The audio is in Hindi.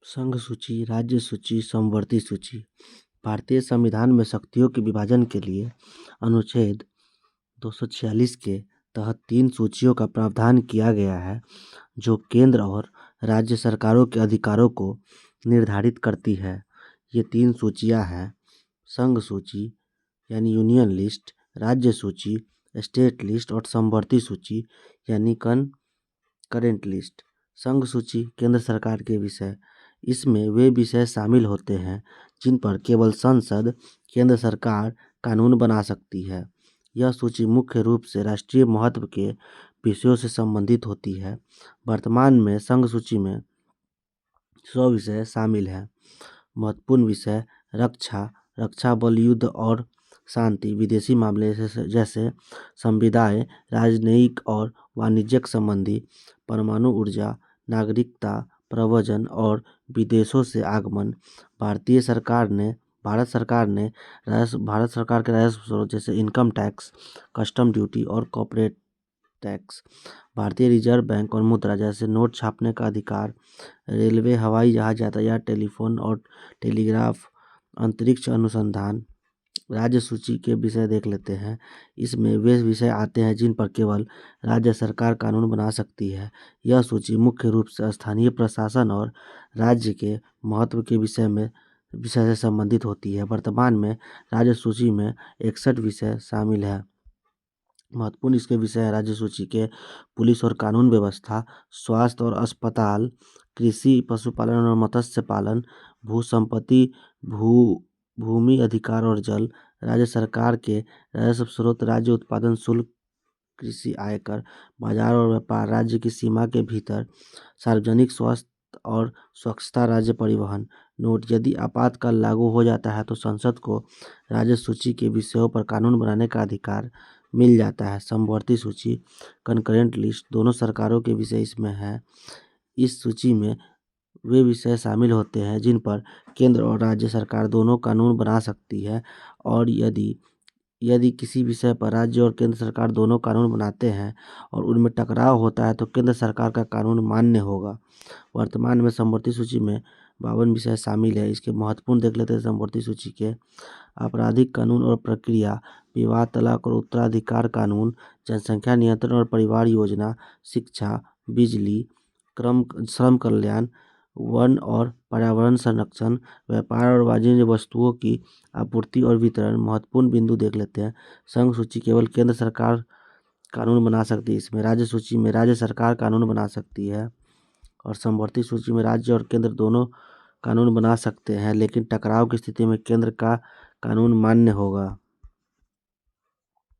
संघ सूची, राज्य सूची, समवर्ती सूची। भारतीय संविधान में शक्तियों के विभाजन के लिए अनुच्छेद 246 के तहत 3 सूचियों का प्रावधान किया गया है, जो केंद्र और राज्य सरकारों के अधिकारों को निर्धारित करती है। ये 3 सूचियां हैं: संघ सूची यानी यूनियन लिस्ट, राज्य सूची स्टेट लिस्ट और समवर्ती सूची यानी करेंट लिस्ट। संघ सूची केंद्र सरकार के विषय। इसमें वे विषय शामिल होते हैं जिन पर केवल संसद, केंद्र सरकार कानून बना सकती है। यह सूची मुख्य रूप से राष्ट्रीय महत्व के विषयों से संबंधित होती है। वर्तमान में संघ सूची में 100 विषय शामिल हैं। महत्वपूर्ण विषय: रक्षा बल, युद्ध और शांति, विदेशी मामले जैसे संविदाएं, राजनयिक और वाणिज्यिक संबंधी, परमाणु ऊर्जा, नागरिकता, प्रव्रजन और विदेशों से आगमन। भारत सरकार के राजस्व स्रोत जैसे इनकम टैक्स, कस्टम ड्यूटी और कॉर्पोरेट टैक्स। भारतीय रिजर्व बैंक और मुद्रा जैसे नोट छापने का अधिकार। रेलवे, हवाई जहाज यातायात, टेलीफोन और टेलीग्राफ, अंतरिक्ष अनुसंधान। राज्य सूची के विषय देख लेते हैं। इसमें वे विषय आते हैं जिन पर केवल राज्य सरकार कानून बना सकती है। यह सूची मुख्य रूप से स्थानीय प्रशासन और राज्य के महत्व के विषय से संबंधित होती है। वर्तमान में राज्य सूची में 61 विषय शामिल है। महत्वपूर्ण इसके विषय हैं राज्य सूची के: पुलिस और कानून व्यवस्था, स्वास्थ्य और अस्पताल, कृषि, पशुपालन और मत्स्य पालन, भू संपत्ति, भूमि अधिकार और जल, राज्य सरकार के राजस्व स्रोत, राज्य उत्पादन शुल्क, कृषि, आयकर, बाजार और व्यापार, राज्य की सीमा के भीतर, सार्वजनिक स्वास्थ्य और स्वच्छता, राज्य परिवहन। नोट: यदि आपातकाल लागू हो जाता है तो संसद को राज्य सूची के विषयों पर कानून बनाने का अधिकार मिल जाता है। समवर्ती सूची, कंकरेंट लिस्ट, दोनों सरकारों के विषय इसमें हैं। इस सूची में वे विषय शामिल होते हैं जिन पर केंद्र और राज्य सरकार दोनों कानून बना सकती है, और यदि किसी विषय पर राज्य और केंद्र सरकार दोनों कानून बनाते हैं और उनमें टकराव होता है तो केंद्र सरकार का कानून मान्य होगा। वर्तमान में समवर्ती सूची में 52 विषय शामिल है। इसके महत्वपूर्ण देख लेते हैं समवर्ती सूची के: आपराधिक कानून और प्रक्रिया, विवाह, तलाक और उत्तराधिकार कानून, जनसंख्या नियंत्रण और परिवार योजना, शिक्षा, बिजली, श्रम कल्याण, वन और पर्यावरण संरक्षण, व्यापार और वाणिज्य, वस्तुओं की आपूर्ति और वितरण। महत्वपूर्ण बिंदु देख लेते हैं। संघ सूची केवल केंद्र सरकार कानून बना सकती है। इसमें राज्य सूची में राज्य सरकार कानून बना सकती है, और समवर्ती सूची में राज्य और केंद्र दोनों कानून बना सकते हैं, लेकिन टकराव की स्थिति में केंद्र का कानून मान्य होगा।